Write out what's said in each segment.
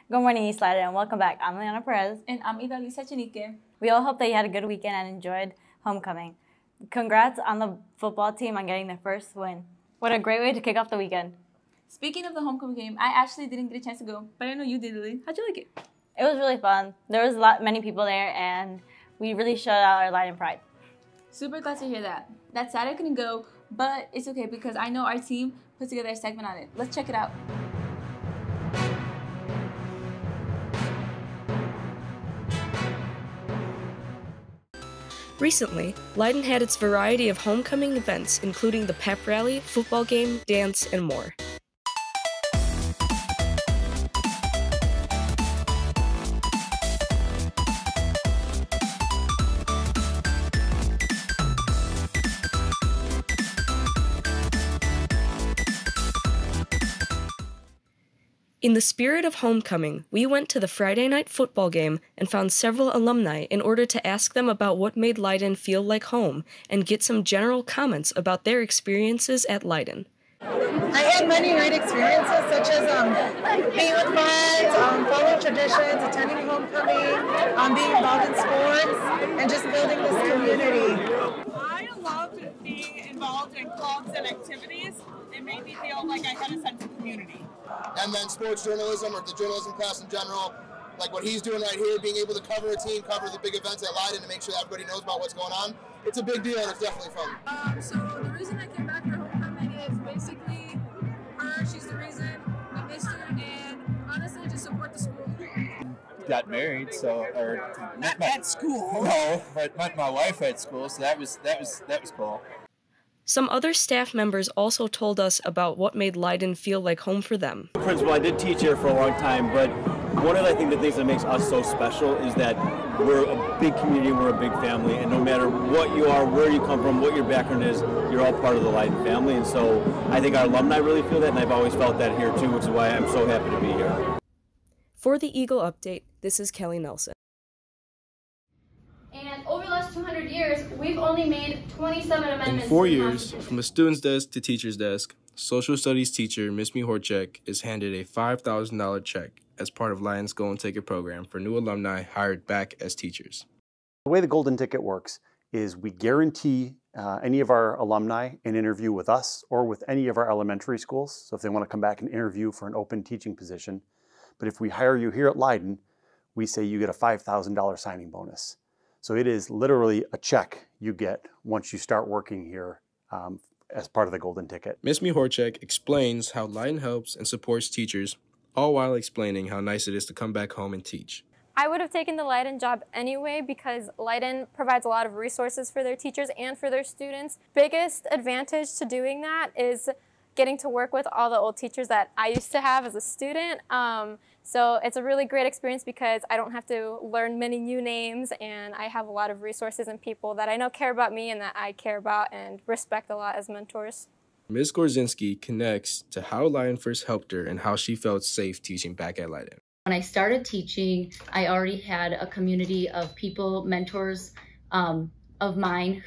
Good morning, East Lydon, and welcome back. I'm Leona Perez. And I'm Idalisa Chenique. We all hope that you had a good weekend and enjoyed homecoming. Congrats on the football team on getting their first win. What a great way to kick off the weekend. Speaking of the homecoming game, I actually didn't get a chance to go, but I know you did, Lily. How'd you like it? It was really fun. There was many people there, and we really showed out our Lydon pride. Super glad to hear that. That sad I couldn't go, but it's okay because I know our team put together a segment on it. Let's check it out. Recently, Lydon had its variety of homecoming events, including the pep rally, football game, dance, and more. In the spirit of homecoming, we went to the Friday night football game and found several alumni in order to ask them about what made Lydon feel like home and get some general comments about their experiences at Lydon. I had many great experiences, such as being with friends, following traditions, attending homecoming, being involved in sports, and just building this community. I loved being involved in clubs and activities. It made me feel like I had a sense of community. And then sports journalism, or the journalism class in general, like what he's doing right here, being able to cover a team, cover the big events at Lydon to make sure that everybody knows about what's going on. It's a big deal and it's definitely fun. So the reason I came back for homecoming is basically her. She's the reason we missed her, and honestly, just support the school. Got married, Not at school. No, but met my wife at school, so that was cool. Some other staff members also told us about what made Lydon feel like home for them. Principal, I did teach here for a long time, but one of the things that makes us so special is that we're a big community, we're a big family, and no matter what you are, where you come from, what your background is, you're all part of the Lydon family, and so I think our alumni really feel that, and I've always felt that here too, which is why I'm so happy to be here. For the Eagle Update, this is Kelly Nelson. And over the last 200 years, we've only made 27 amendments. In 4 years, from a student's desk to teacher's desk, social studies teacher Ms. Mihorchek is handed a $5,000 check as part of Lydon's Golden Ticket program for new alumni hired back as teachers. The way the Golden Ticket works is we guarantee any of our alumni an interview with us or with any of our elementary schools. So if they want to come back and interview for an open teaching position. But if we hire you here at Lydon, we say you get a $5,000 signing bonus. So it is literally a check you get once you start working here as part of the Golden Ticket. Ms. Mihorchek explains how Lydon helps and supports teachers, all while explaining how nice it is to come back home and teach. I would have taken the Lydon job anyway because Lydon provides a lot of resources for their teachers and for their students. Biggest advantage to doing that is getting to work with all the old teachers that I used to have as a student. So it's a really great experience because I don't have to learn many new names, and I have a lot of resources and people that I know care about me and that I care about and respect a lot as mentors. Ms. Gorzinski connects to how Lydon first helped her and how she felt safe teaching back at Lydon. When I started teaching, I already had a community of people, mentors of mine,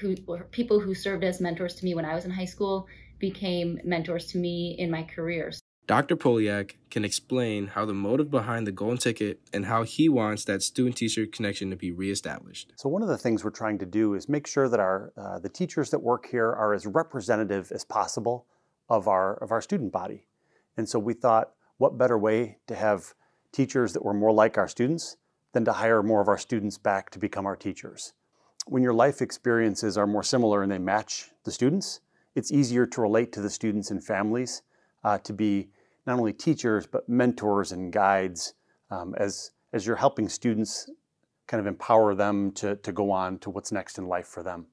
people who served as mentors to me when I was in high school, became mentors to me in my career. Dr. Poliak can explain how the motive behind the Golden Ticket and how he wants that student-teacher connection to be reestablished. So one of the things we're trying to do is make sure that the teachers that work here are as representative as possible of our student body. And so we thought, what better way to have teachers that were more like our students than to hire more of our students back to become our teachers. When your life experiences are more similar and they match the students, it's easier to relate to the students and families to be not only teachers, but mentors and guides as you're helping students kind of empower them to go on to what's next in life for them.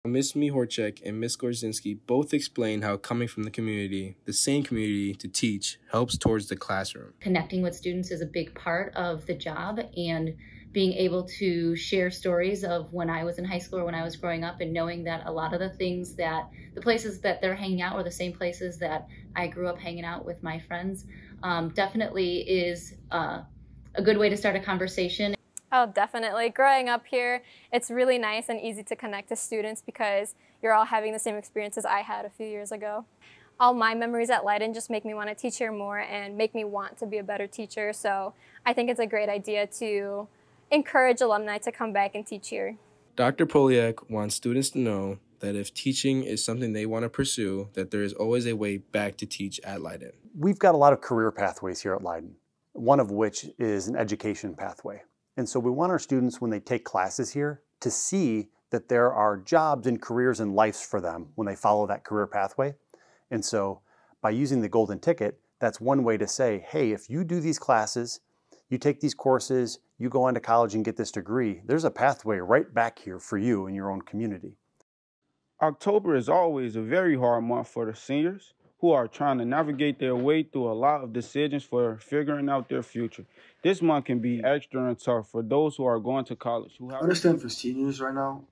Ms. Mihorchek and Ms. Gorzinski both explain how coming from the same community to teach, helps towards the classroom. Connecting with students is a big part of the job, and being able to share stories of when I was in high school or when I was growing up, and knowing that a lot of the places that they're hanging out were the same places that I grew up hanging out with my friends, definitely is a good way to start a conversation. Oh, definitely. Growing up here, it's really nice and easy to connect to students because you're all having the same experiences I had a few years ago. all my memories at Leiden just make me want to teach here more and make me want to be a better teacher. So I think it's a great idea to encourage alumni to come back and teach here. Dr. Poliak wants students to know that if teaching is something they want to pursue, that there is always a way back to teach at Leiden. We've got a lot of career pathways here at Leiden, one of which is an education pathway. And so we want our students, when they take classes here, to see that there are jobs and careers and lives for them when they follow that career pathway. And so by using the golden ticket, that's one way to say, hey, if you do these classes, you take these courses, you go on to college and get this degree, there's a pathway right back here for you in your own community. October is always a very hard month for the seniors who are trying to navigate their way through a lot of decisions for figuring out their future. This month can be extra and tough for those who are going to college. I understand for seniors right now,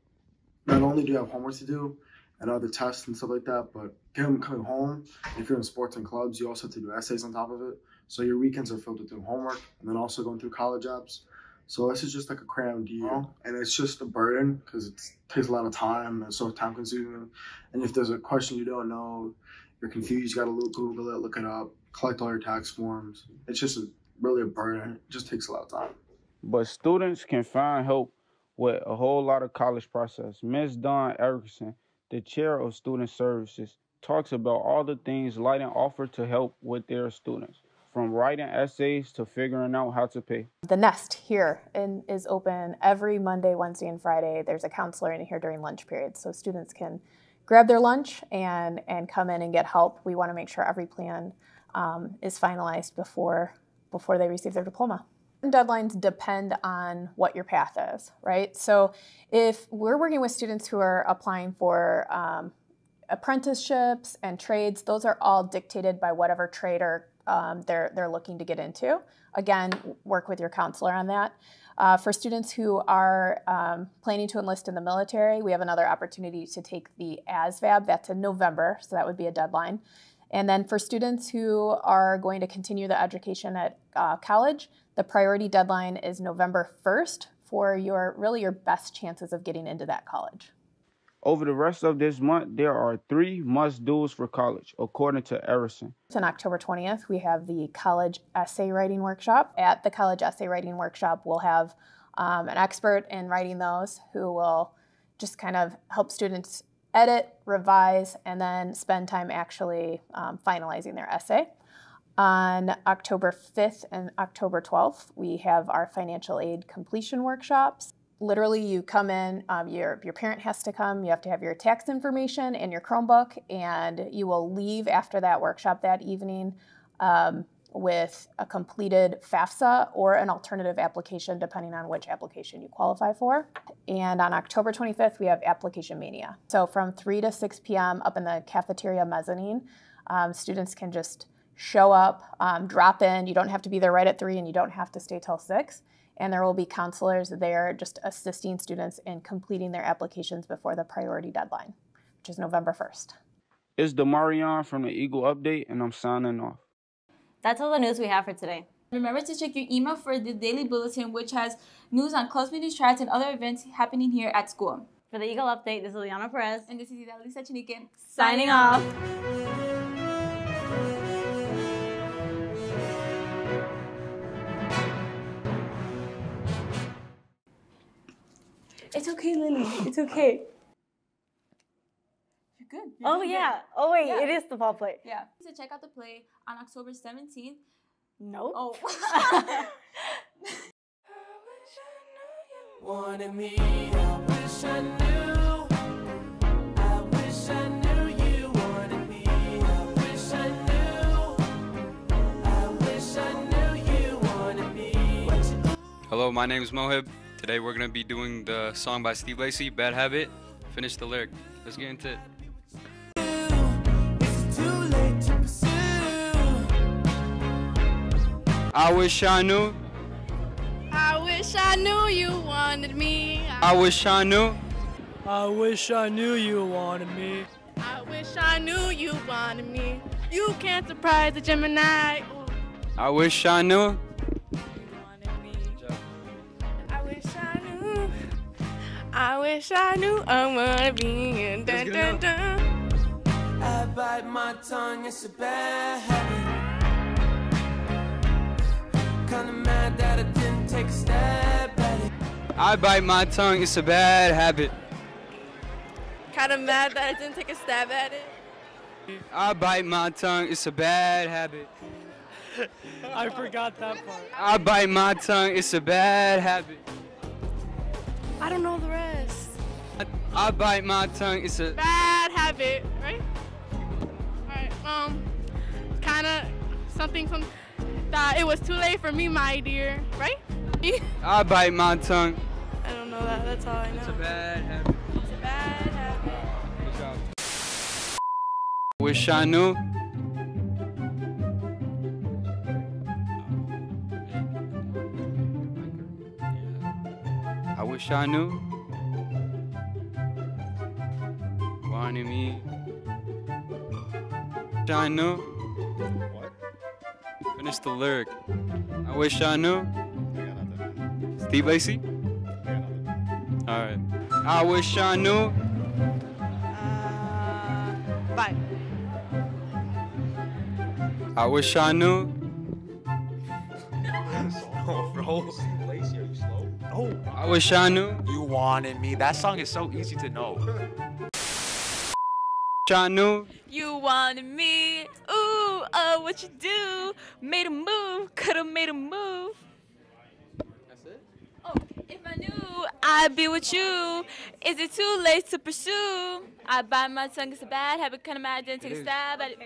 not only do you have homework to do and other tests and stuff like that, but coming home, if you're in sports and clubs, you also have to do essays on top of it. So your weekends are filled with doing homework and then also going through college apps. So this is just like a crammed year, and it's just a burden because it takes a lot of time and it's so time consuming. And if there's a question you don't know, you're confused, you gotta Google it, look it up, collect all your tax forms. It's just really a burden. It just takes a lot of time. But students can find help with a whole lot of college process. Ms. Dawn Erickson, the chair of student services, talks about all the things Leiden offer to help with their students, from writing essays to figuring out how to pay. The Nest here is open every Monday, Wednesday, and Friday. There's a counselor in here during lunch periods, so students can grab their lunch and come in and get help. We want to make sure every plan is finalized before they receive their diploma. Deadlines depend on what your path is, right? So if we're working with students who are applying for apprenticeships and trades, those are all dictated by whatever trade or they're looking to get into. Again, work with your counselor on that. For students who are planning to enlist in the military, we have another opportunity to take the ASVAB. That's in November, so that would be a deadline. And then for students who are going to continue the education at college, the priority deadline is November 1st for your best chances of getting into that college. Over the rest of this month, there are 3 must-dos for college, according to Erison. On October 20th, we have the college essay writing workshop. At the college essay writing workshop, we'll have an expert in writing those who will just kind of help students edit, revise, and then spend time actually finalizing their essay. On October 5th and October 12th, we have our financial aid completion workshops. Literally, you come in, your parent has to come, you have to have your tax information and your Chromebook, and you will leave after that workshop that evening with a completed FAFSA or an alternative application, depending on which application you qualify for. And on October 25th, we have Application Mania. So from 3 to 6 p.m. up in the cafeteria mezzanine, students can just show up, drop in. You don't have to be there right at 3 and you don't have to stay till 6. And there will be counselors there just assisting students in completing their applications before the priority deadline, which is November 1st. It's Damarion from the Eagle Update, and I'm signing off. That's all the news we have for today. Remember to check your email for the daily bulletin, which has news on clubs, meetings, tracks, and other events happening here at school. For the Eagle Update, this is Liana Perez. And this is Lisa Chinikin. Signing off. It's okay, Lily. It's okay. You're good. Oh, yeah. Oh, wait. Yeah. It is the fall play. Yeah. So check out the play on October 17th. No. Oh. Wanted me, I wish I knew. I wish I knew you wanted me. I wish I knew. I wish I knew you wanted me. Hello, my name is Mohib. Today we're going to be doing the song by Steve Lacy, Bad Habit. Finish the lyric. Let's get into it. I wish I knew. I wish I knew you wanted me. I wish I knew. I wish I knew you wanted me. I wish I knew you wanted me. You can't surprise a Gemini. Ooh. I wish I knew. I wish I knew I wanna be in dun dun dun. bite my tongue, it's a bad habit. Kinda mad that I didn't take a stab at it. I bite my tongue, it's a bad habit. Kind of mad that I didn't take a stab at it. I bite my tongue, it's a bad habit. I forgot that part. I bite my tongue, it's a bad habit. I don't know the rest. I bite my tongue, it's a Bad habit, right? Alright, kind of something that it was too late for me, my dear, right? I bite my tongue. I don't know that, that's all I know. It's a bad habit. It's a bad habit. Good job. Wish I knew. I wish I knew. Wanted me. Wish I knew. What? Finish the lyric. I wish I knew. Steve Lacy? Alright. I wish I knew. Bye. I wish I knew. Oh, bro. Lacy, are you slow? No. I wish I knew. You wanted me. That song is so easy to know. I knew. You wanted me, ooh, oh, what you do? Made a move, could've made a move. That's it? Oh, if I knew I'd be with you, is it too late to pursue? I bite my tongue, it's a bad habit, kinda mad, I didn't take a stab at it.